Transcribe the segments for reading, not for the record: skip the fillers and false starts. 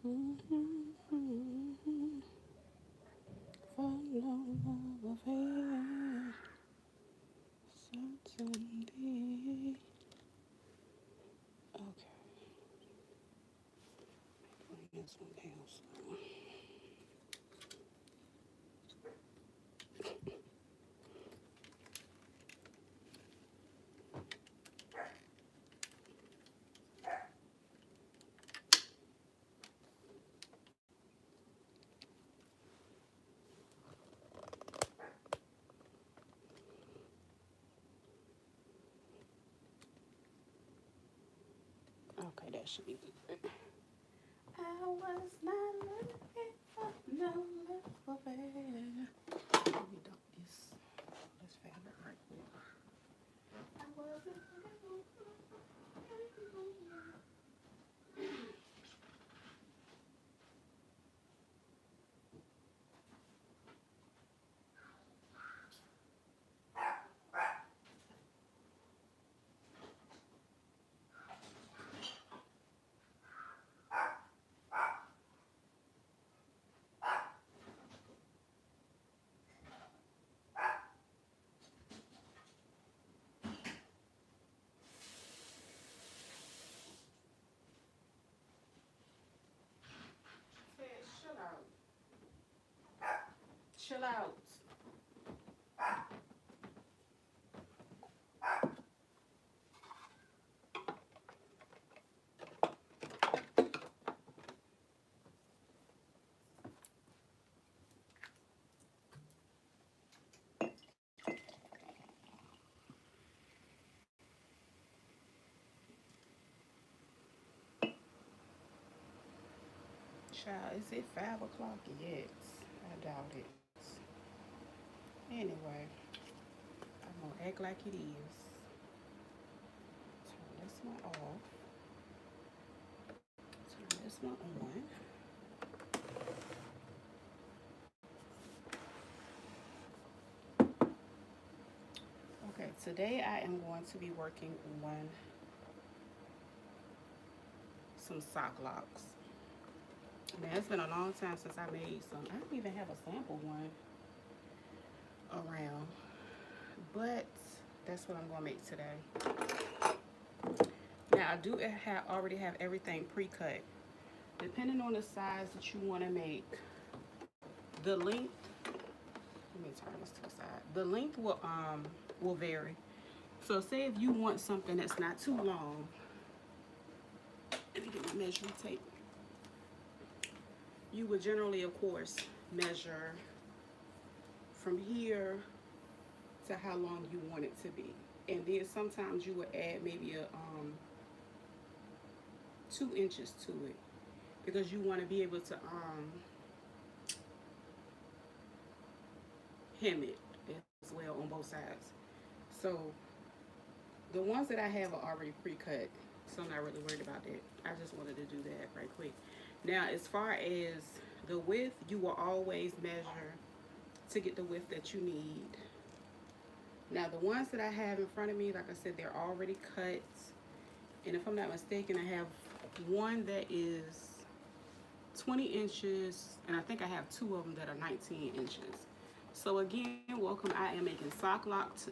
Mm-hmm. Follow love affair, certainly. Okay, bring this one down slow. Okay, that should be good. I was not looking for no love affair. Let me dump this fabric right quick. I wasn't looking for. Chill out. Chill out. Child, is it 5 o'clock yet? I doubt it. Anyway, I'm gonna act like it is. Turn this one off. Turn this one on. Okay, today I am going to be working on some sock locks. Now, it's been a long time since I made some. I don't even have a sample one around, but that's what I'm gonna make today. Now, I do already have everything pre-cut. Depending on the size that you want to make, the length. Let me turn this to the side. The length will vary. So, say if you want something that's not too long. Let me get my measuring tape. You would generally, of course, measure from here to how long you want it to be, and then sometimes you would add maybe a 2 inches to it because you want to be able to hem it as well on both sides. So the ones that I have are already pre-cut, so I'm not really worried about that. I just wanted to do that right quick. Now, as far as the width, you will always measure to get the width that you need. Now, the ones that I have in front of me, like I said, they're already cut. And if I'm not mistaken, I have one that is 20 inches, and I think I have 2 of them that are 19 inches. So again, welcome. I am making sock locks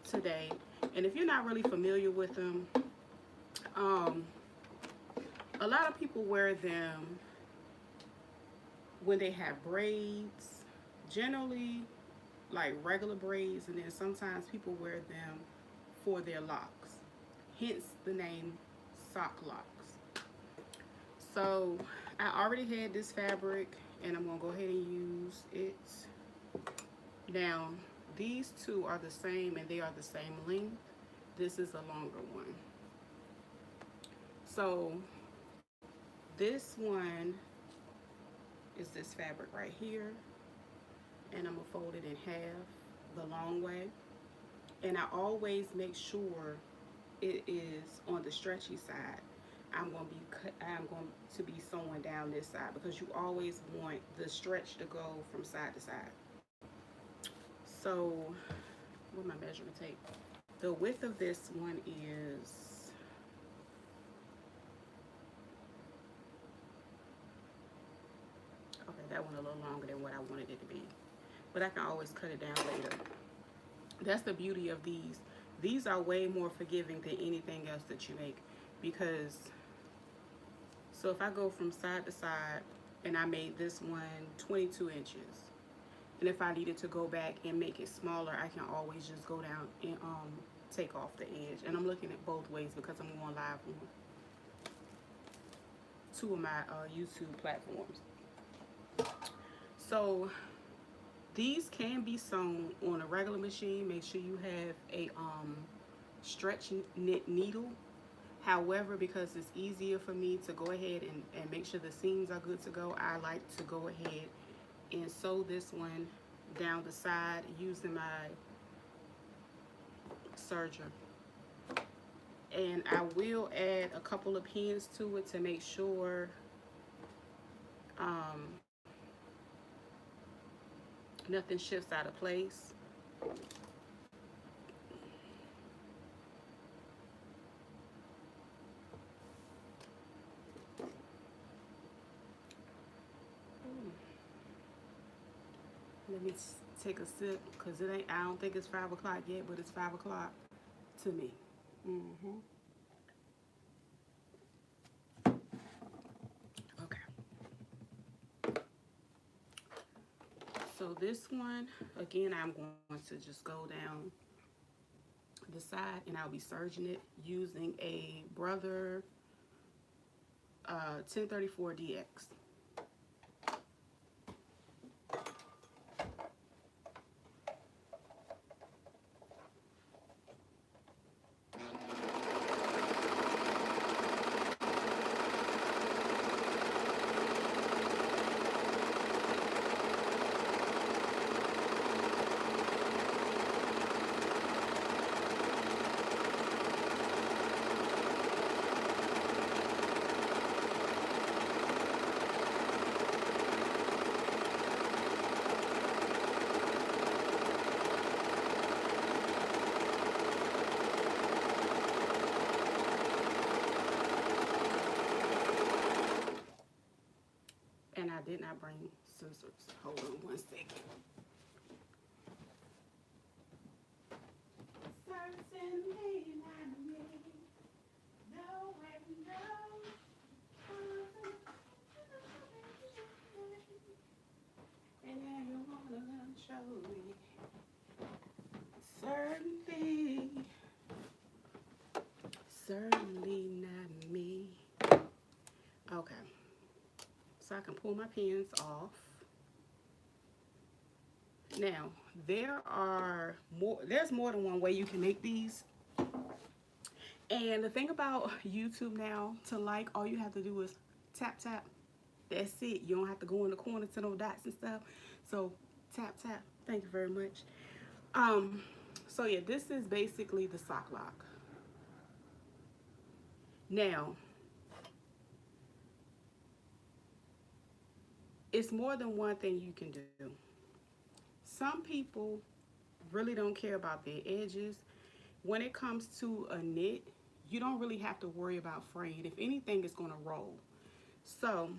today. And if you're not really familiar with them, a lot of people wear them when they have braids, generally like regular braids, and then sometimes people wear them for their locks, hence the name sock locks. So I already had this fabric and I'm gonna go ahead and use it. Now these two are the same and they are the same length. This is a longer one. So this one is this fabric right here, and I'm gonna fold it in half the long way, and I always make sure it is on the stretchy side. I'm going to be sewing down this side because you always want the stretch to go from side to side. So with my measurement tape, the width of this one is a little longer than what I wanted it to be. But I can always cut it down later. That's the beauty of these. These are way more forgiving than anything else that you make, because so if I go from side to side and I made this one 22 inches, and if I needed to go back and make it smaller, I can always just go down and take off the edge. And I'm looking at both ways because I'm going live on two of my YouTube platforms. So these can be sewn on a regular machine. Make sure you have a stretch knit needle. However, because it's easier for me to go ahead and make sure the seams are good to go, I like to go ahead and sew this one down the side using my serger. And I will add a couple of pins to it to make sure nothing shifts out of place. Let me take a sip, because it ain't, I don't think it's 5 o'clock yet, but it's 5 o'clock to me. Okay. So this one, again, I'm going to just go down the side and I'll be serging it using a Brother 1034 DX. And I did not bring scissors. Hold on one second. Certainly not me. No and no. And now you wanna show me. Certainly not me. Okay. So I can pull my pins off. Now, there's more than one way you can make these. And the thing about YouTube now, to like, all you have to do is tap, tap. That's it. You don't have to go in the corner to no dots and stuff. So tap, tap. Thank you very much. So yeah, this is basically the sock lock. Now, it's more than one thing you can do. Some people really don't care about their edges. When it comes to a knit, you don't really have to worry about fraying. If anything, it's gonna roll. So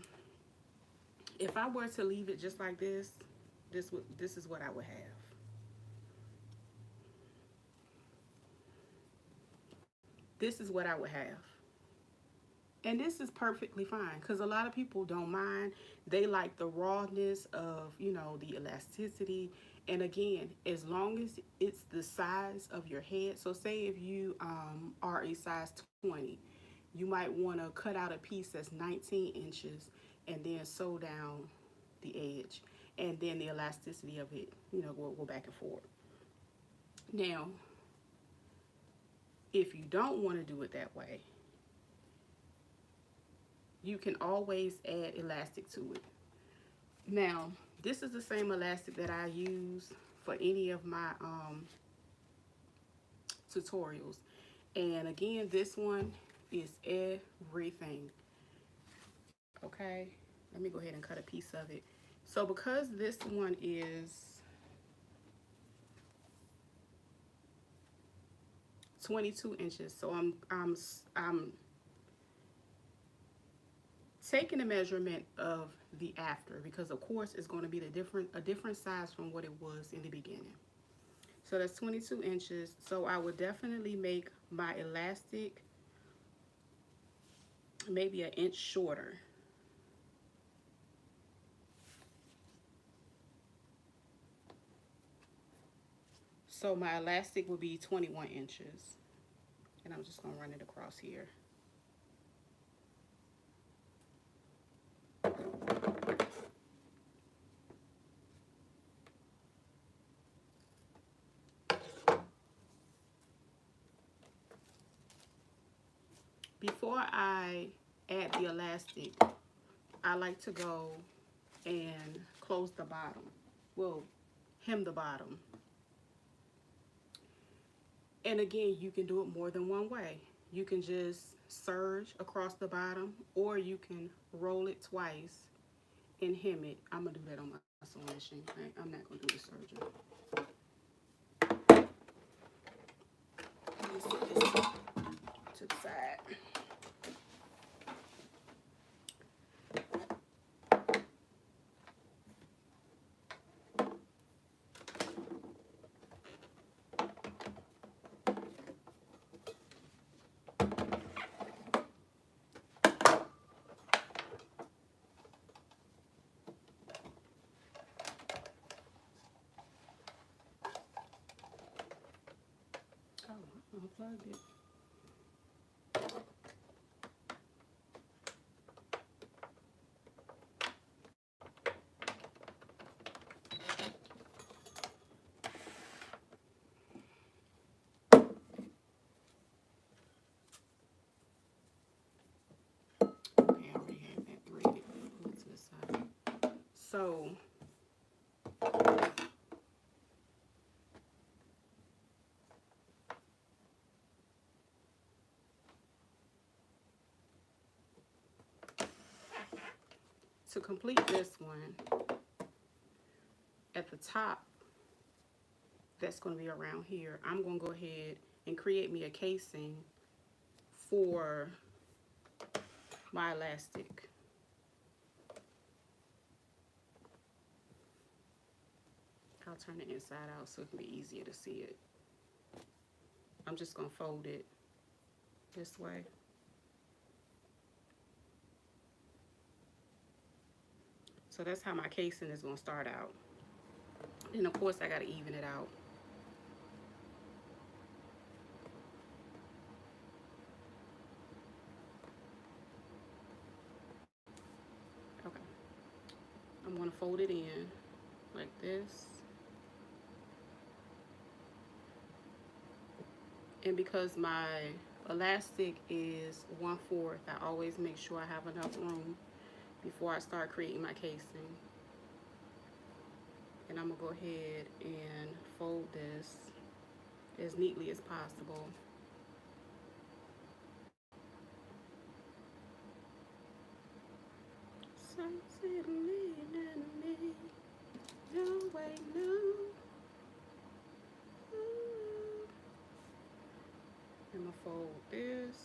if I were to leave it just like this, this is what I would have. This is what I would have. And this is perfectly fine, because a lot of people don't mind. They like the rawness of, you know, the elasticity. And again, as long as it's the size of your head. So say if you are a size 20, you might want to cut out a piece that's 19 inches and then sew down the edge. And then the elasticity of it, you know, will go back and forth. Now, if you don't want to do it that way, you can always add elastic to it. Now, this is the same elastic that I use for any of my tutorials. And again, this one is everything. Okay, let me go ahead and cut a piece of it. So because this one is 22 inches, so I'm taking the measurement of the after, because of course it's going to be a different size from what it was in the beginning. So that's 22 inches. So I would definitely make my elastic maybe an inch shorter. So my elastic would be 21 inches. And I'm just going to run it across here. Before I add the elastic, I like to go and close the bottom. Well, hem the bottom. And again, you can do it more than one way. You can just serge across the bottom, or you can roll it twice and hem it. I'm gonna do that on my sewing machine. I'm not gonna do the serging. Let me set this to the side. Oh, I unplugged it. Okay, I already have that threaded. Put it to the side. So to complete this one, at the top, that's going to be around here, I'm going to go ahead and create me a casing for my elastic. I'll turn it inside out so it can be easier to see it. I'm just going to fold it this way. So that's how my casing is going to start out. And of course I got to even it out. Okay. I'm going to fold it in like this. And because my elastic is 1/4, I always make sure I have enough room before I start creating my casing. And I'm going to go ahead and fold this as neatly as possible. No way, no. I'm going to fold this.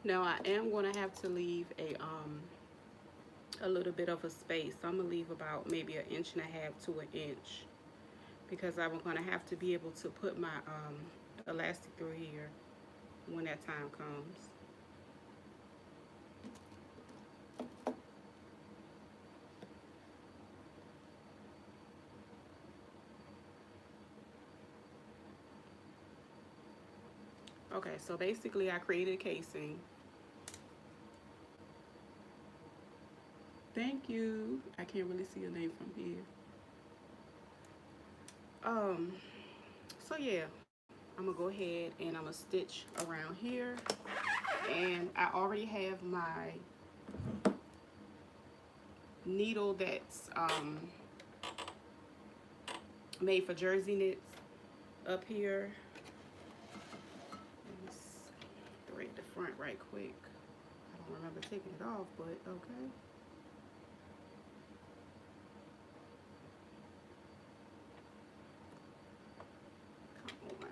Now I am going to have to leave a little bit of a space. I'm going to leave about maybe 1.5 inches to 1 inch, because I'm going to have to be able to put my elastic through here when that time comes. Okay, so basically I created a casing. Thank you. I can't really see your name from here. Um, so yeah, I'm gonna go ahead and I'm gonna stitch around here. And I already have my needle that's made for jersey knits up here. Let's thread the front right quick. I don't remember taking it off, but okay. Come on.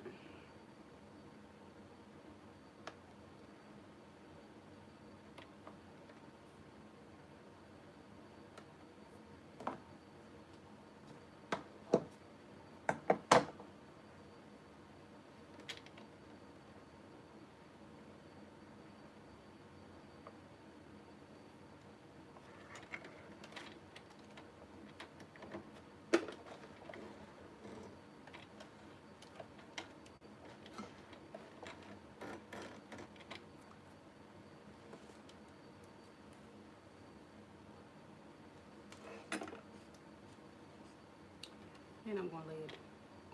And I'm gonna lay it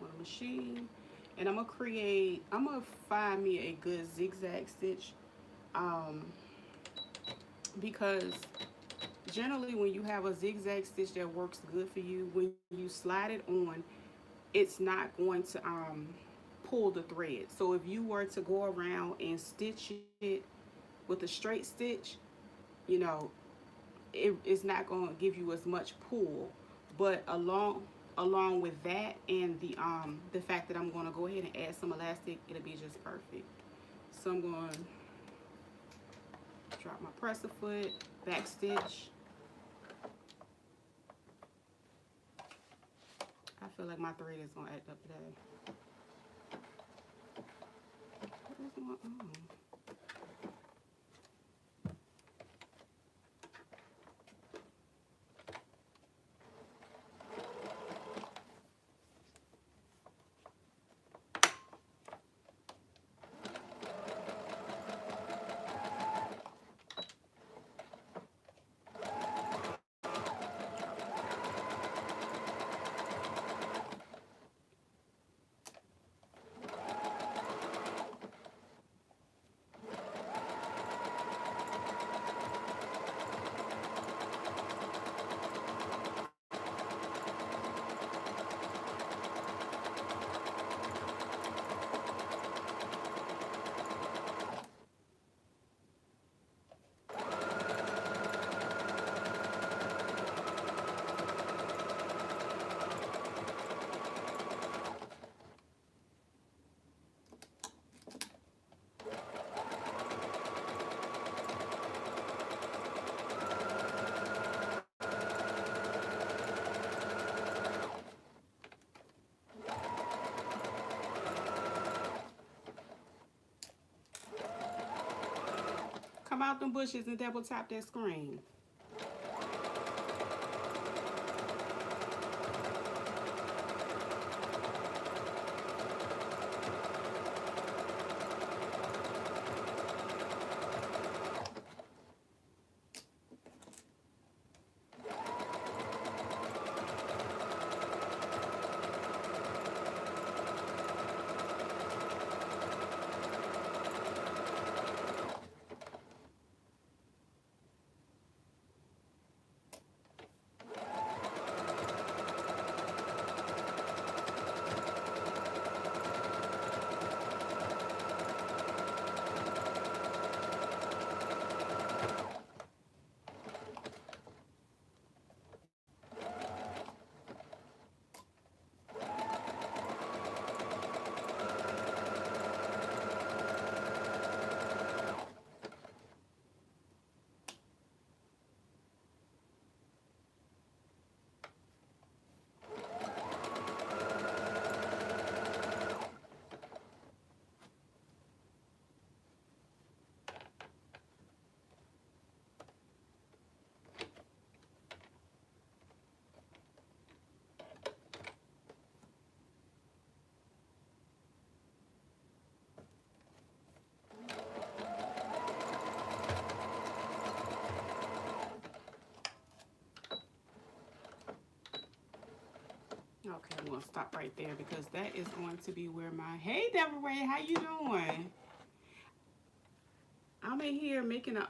on the machine. And I'm gonna find me a good zigzag stitch. Um, because generally when you have a zigzag stitch that works good for you, when you slide it on, it's not going to pull the thread. So if you were to go around and stitch it with a straight stitch, you know, it's not going to give you as much pull. But along with that and the fact that I'm going to go ahead and add some elastic, it'll be just perfect. So I'm going to drop my presser foot, back stitch. I feel like my thread is going to act up today. What is going on? Come out them bushes and double tap that screen. Okay, I'm gonna stop right there because that is going to be where my, hey Deborah Ray, how you doing? I'm in here making a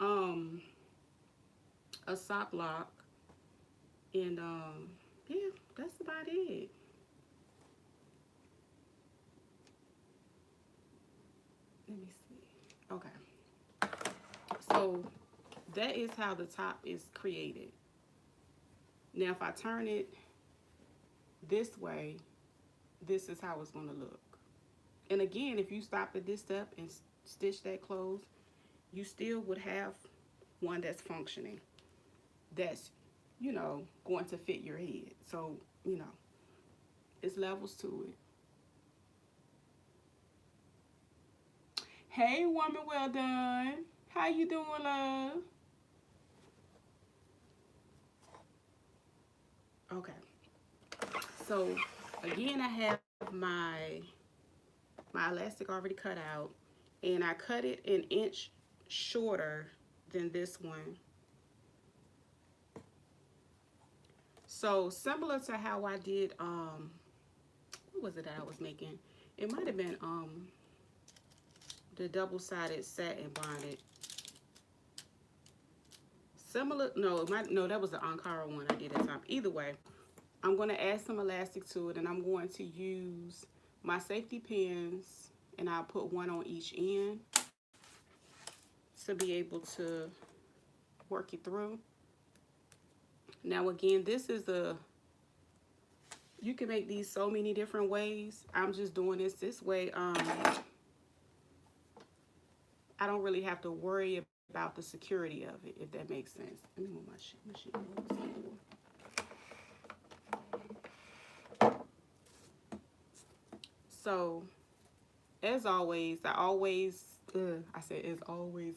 sock lock, and yeah, that's about it. Let me see. Okay, so that is how the top is created. Now if I turn it this way, this is how it's going to look. And again, if you stop at this step and stitch that closed, you still would have one that's functioning, that's, you know, going to fit your head. So, you know, it's levels to it. Hey, woman, well done. How you doing, love? Okay. So, again, I have my my elastic already cut out, and I cut it an inch shorter than this one. So similar to how I did what was it that I was making? It might have been the double-sided satin bonnet. Similar, no, no, that was the Ankara one I did at the time. Either way, I'm going to add some elastic to it, and I'm going to use my safety pins, and I'll put one on each end to be able to work it through. Now again, this is you can make these so many different ways. I'm just doing this way. I don't really have to worry about the security of it, if that makes sense. Let me move my machine over. So, as always, I said as always,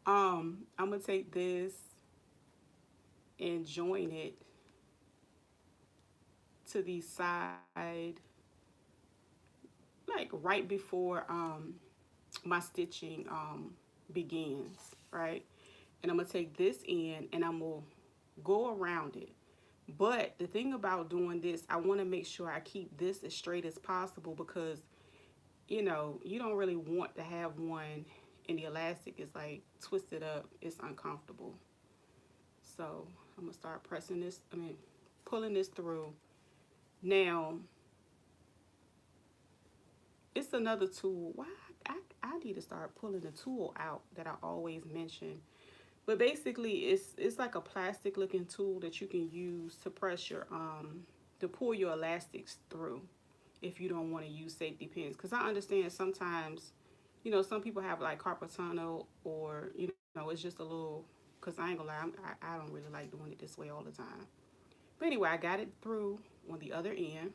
I'm gonna take this and join it to the side, like right before my stitching begins, right? And I'm gonna take this in and I'm gonna go around it. But the thing about doing this, I want to make sure I keep this as straight as possible, because you know, you don't really want to have one and the elastic is like twisted up. It's uncomfortable. So I'm gonna start pressing this, pulling this through. Now, it's another tool. Why I need to start pulling the tool out that I always mention. But basically, it's like a plastic looking tool that you can use to press your to pull your elastics through if you don't want to use safety pins. Because I understand sometimes, you know, some people have like carpal tunnel, or you know, it's just a little. Because I ain't gonna lie, I don't really like doing it this way all the time. But anyway, I got it through on the other end.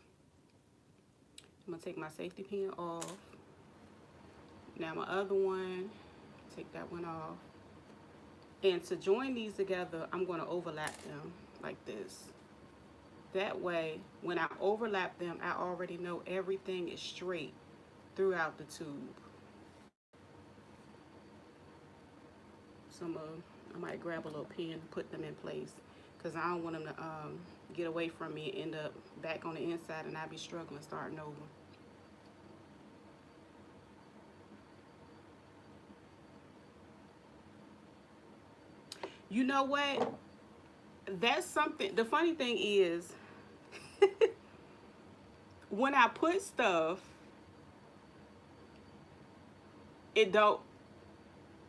I'm gonna take my safety pin off. Now my other one, take that one off. And to join these together, I'm gonna overlap them like this. That way, when I overlap them, I already know everything is straight throughout the tube. So I might grab a little pin and put them in place, because I don't want them to get away from me and end up back on the inside and I be struggling starting over. You know what? That's something. The funny thing is, when I put stuff, it don't.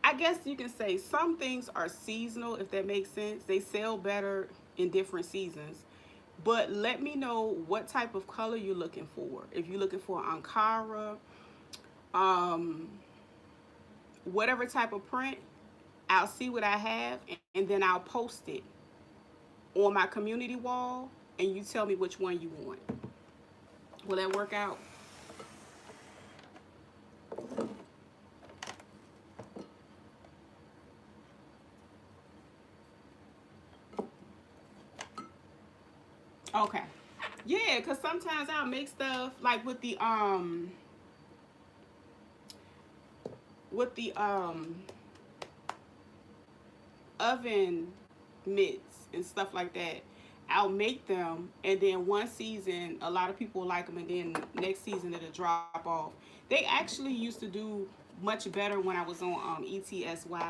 I guess you can say some things are seasonal, if that makes sense. They sell better in different seasons. But let me know what type of color you're looking for. If you're looking for Ankara, um, whatever type of print, I'll see what I have, and then I'll post it on my community wall, and you tell me which one you want. Will that work out? Okay. Yeah, because sometimes I'll make stuff like with the oven mitts and stuff like that. I'll make them, and then one season a lot of people like them, and then next season it'll drop off. They actually used to do much better when I was on ETSY,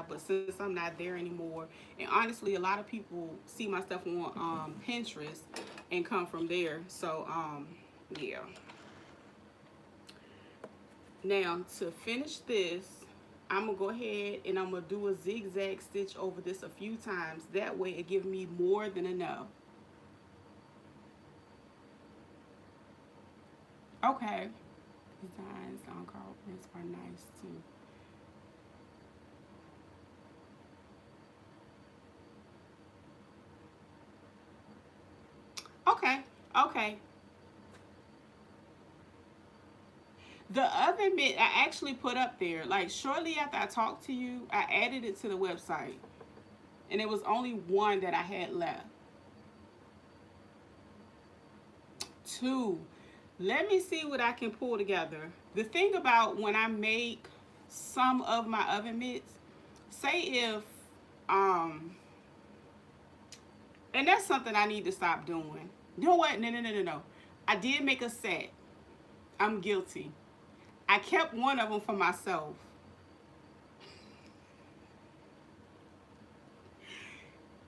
but since I'm not there anymore, and honestly, a lot of people see my stuff on Pinterest and come from there. So yeah. Now to finish this, I'm gonna go ahead and I'm gonna do a zigzag stitch over this a few times. That way it gives me more than enough. Okay. Designs on card prints are nice too. Okay. Okay. The oven mitt I actually put up there. Like shortly after I talked to you, I added it to the website. And it was only one that I had left. Two. Let me see what I can pull together. The thing about when I make some of my oven mitts, say if um and that's something I need to stop doing. You know what? No. I did make a set. I'm guilty. I kept one of them for myself.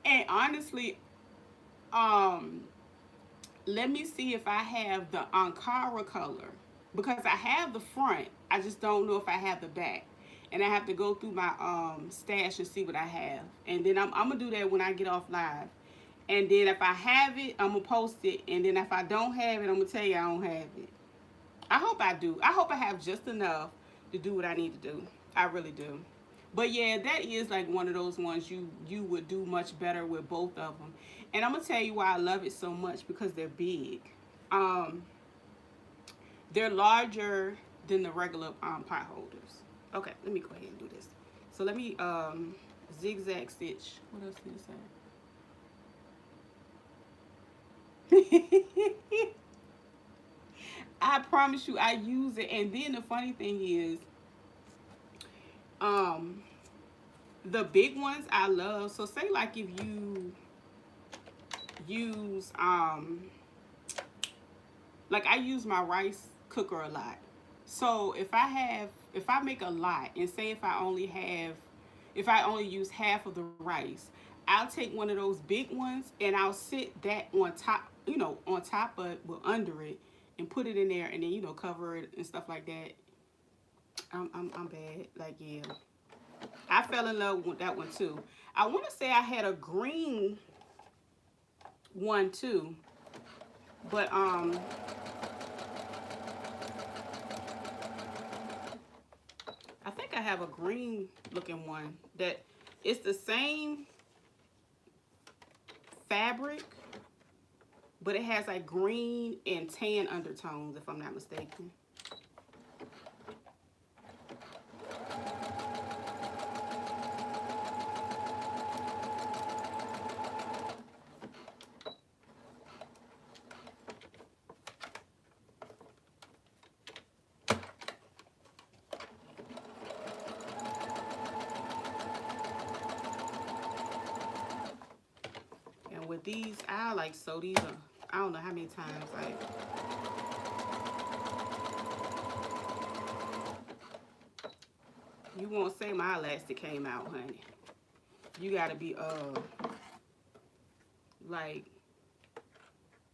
And honestly, um, let me see if I have the Ankara color. Because I have the front. I just don't know if I have the back. And I have to go through my stash and see what I have. And then I'm going to do that when I get off live. And then if I have it, I'm going to post it. And then if I don't have it, I'm going to tell you I don't have it. I hope I do. I hope I have just enough to do what I need to do. I really do. But yeah, that is like one of those ones you would do much better with both of them. And I'm gonna tell you why I love it so much, because they're big. Um, they're larger than the regular pot holders. Okay, let me go ahead and do this. So let me zigzag stitch. What else did it say? I promise you, I use it. And then the funny thing is, um, the big ones I love. So say like if you use like I use my rice cooker a lot. So if I make a lot, and say if I only use half of the rice, I'll take one of those big ones and I'll sit that on top, on top of, well, under it, and put it in there, and then cover it and stuff like that. I'm bad. Like, yeah, I fell in love with that one too. I want to say I had a green one too, but I think I have a green looking one that it's the same fabric, but it has like green and tan undertones, if I'm not mistaken. And with these, I like sew these up. I don't know how many times, like, you won't say my elastic came out, honey. You gotta be like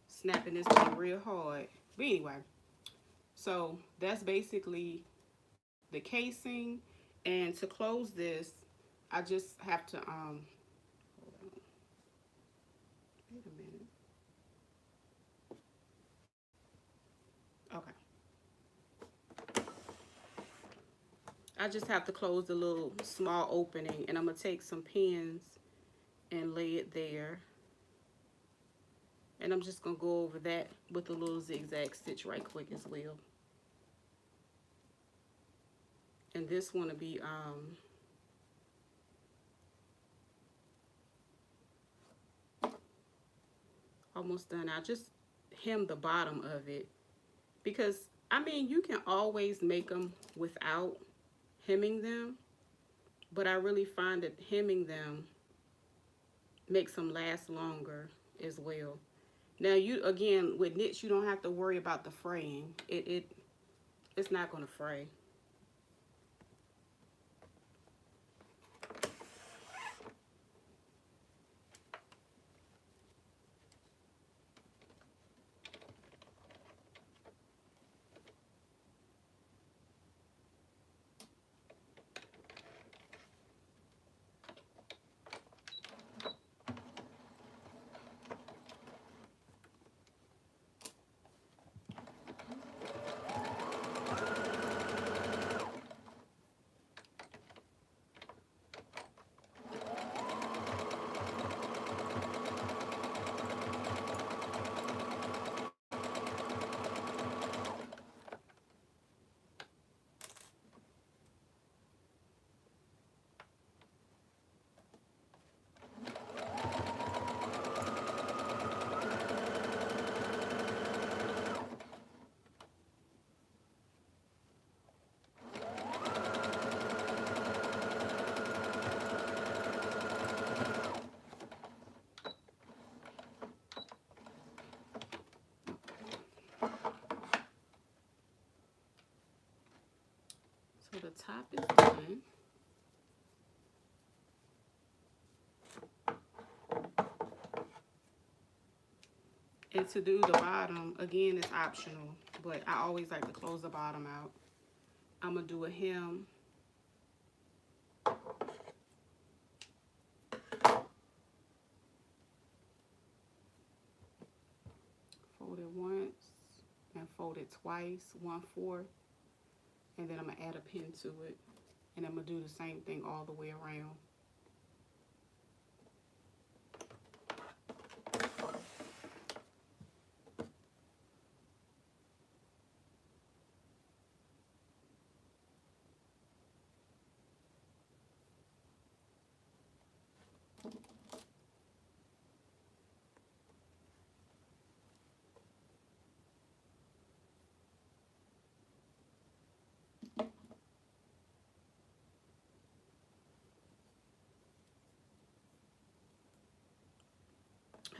snapping this thing real hard. But anyway, so that's basically the casing. And to close this, I just have to hold on. Wait a minute. Okay. I just have to close the little small opening, and I'm gonna take some pins and lay it there. And I'm just gonna go over that with a little zigzag stitch right quick as well. And this one will be almost done. I just hem the bottom of it, because I mean, you can always make them without hemming them, but I really find that hemming them makes them last longer as well. Now you again with knits, you don't have to worry about the fraying. It's not gonna fray. So the top is done. And to do the bottom, again, it's optional, but I always like to close the bottom out. I'm gonna do a hem. Fold it once and fold it twice, 1/4. And then I'm gonna add a pin to it. And I'm gonna do the same thing all the way around.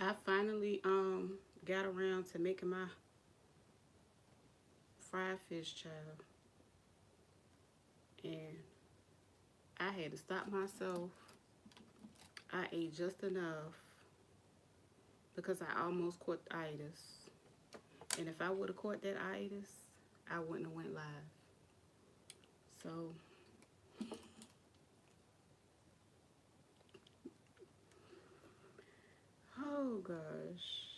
I finally got around to making my fried fish, child, and I had to stop myself. I ate just enough because I almost caught the itis, and if I would have caught that itis, I wouldn't have went live. So oh gosh,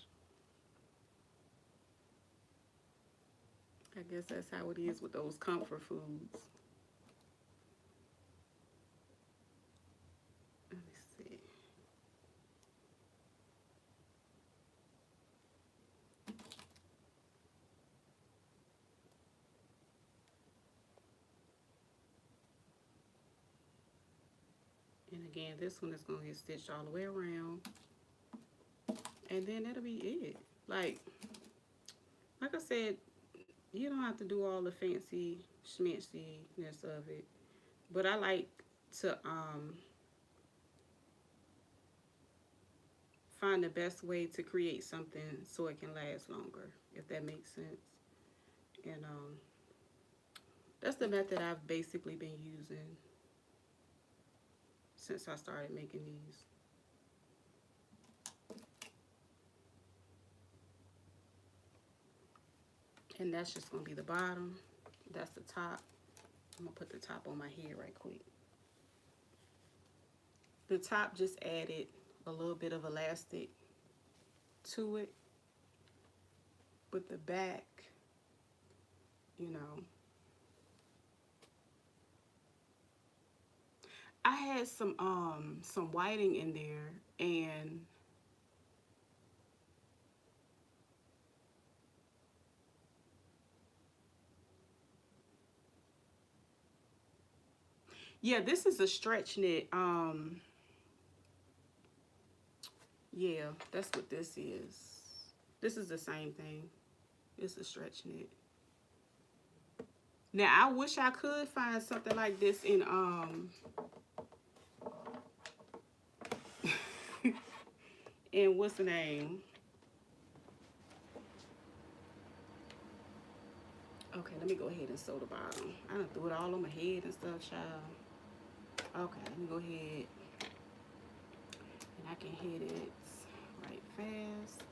I guess that's how it is with those comfort foods. Let me see. And again, this one is going to get stitched all the way around. And then that'll be it. Like I said, you don't have to do all the fancy schmanciness of it. But I like to find the best way to create something so it can last longer, if that makes sense. And that's the method I've basically been using since I started making these. And that's just going to be the bottom. That's the top. I'm going to put the top on my head right quick. The top just added a little bit of elastic to it. But the back, you know, I had some whiting in there, and yeah, this is a stretch knit. Yeah, that's what this is. This is the same thing. It's a stretch knit. Now, I wish I could find something like this And what's the name? Okay, let me go ahead and sew the bottom. I done threw it all on my head and stuff, child. Okay, let me go ahead and I can hit it right fast.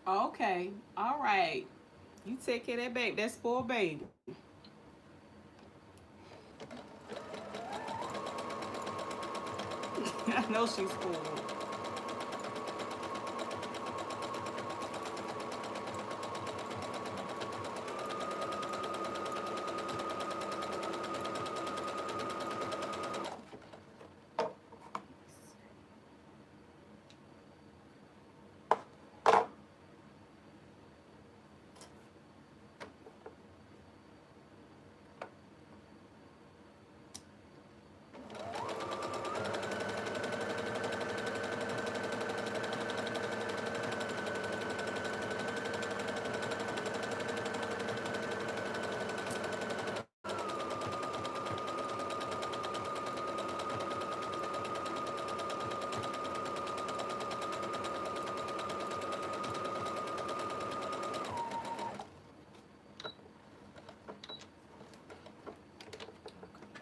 Okay, all right. You take care of that baby. That's for a baby. I know she's spoiled.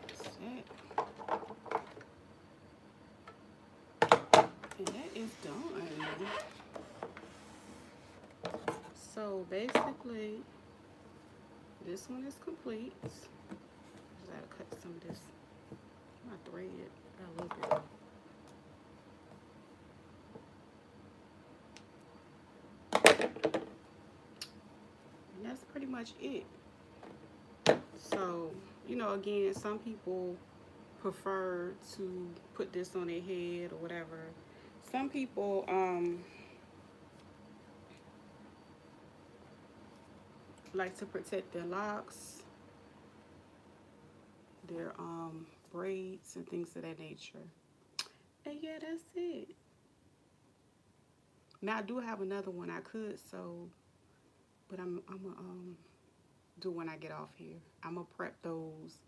That's it. And that is done. So basically, this one is complete. Just gotta cut some of this. My thread. Got a little bit. And that's pretty much it. So, you know, again, some people prefer to put this on their head or whatever. Some people like to protect their locks, their braids and things of that nature. And yeah, that's it. Now I do have another one I could sew, but I'm gonna do when I get off here. I'm gonna prep those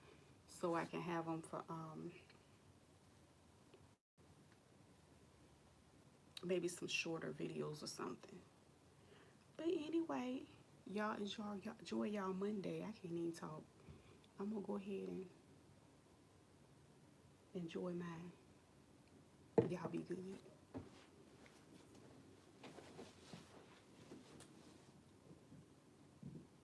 so I can have them for maybe some shorter videos or something. But anyway, y'all enjoy y'all Monday. I can't even talk. I'm gonna go ahead and enjoy mine. Y'all be good.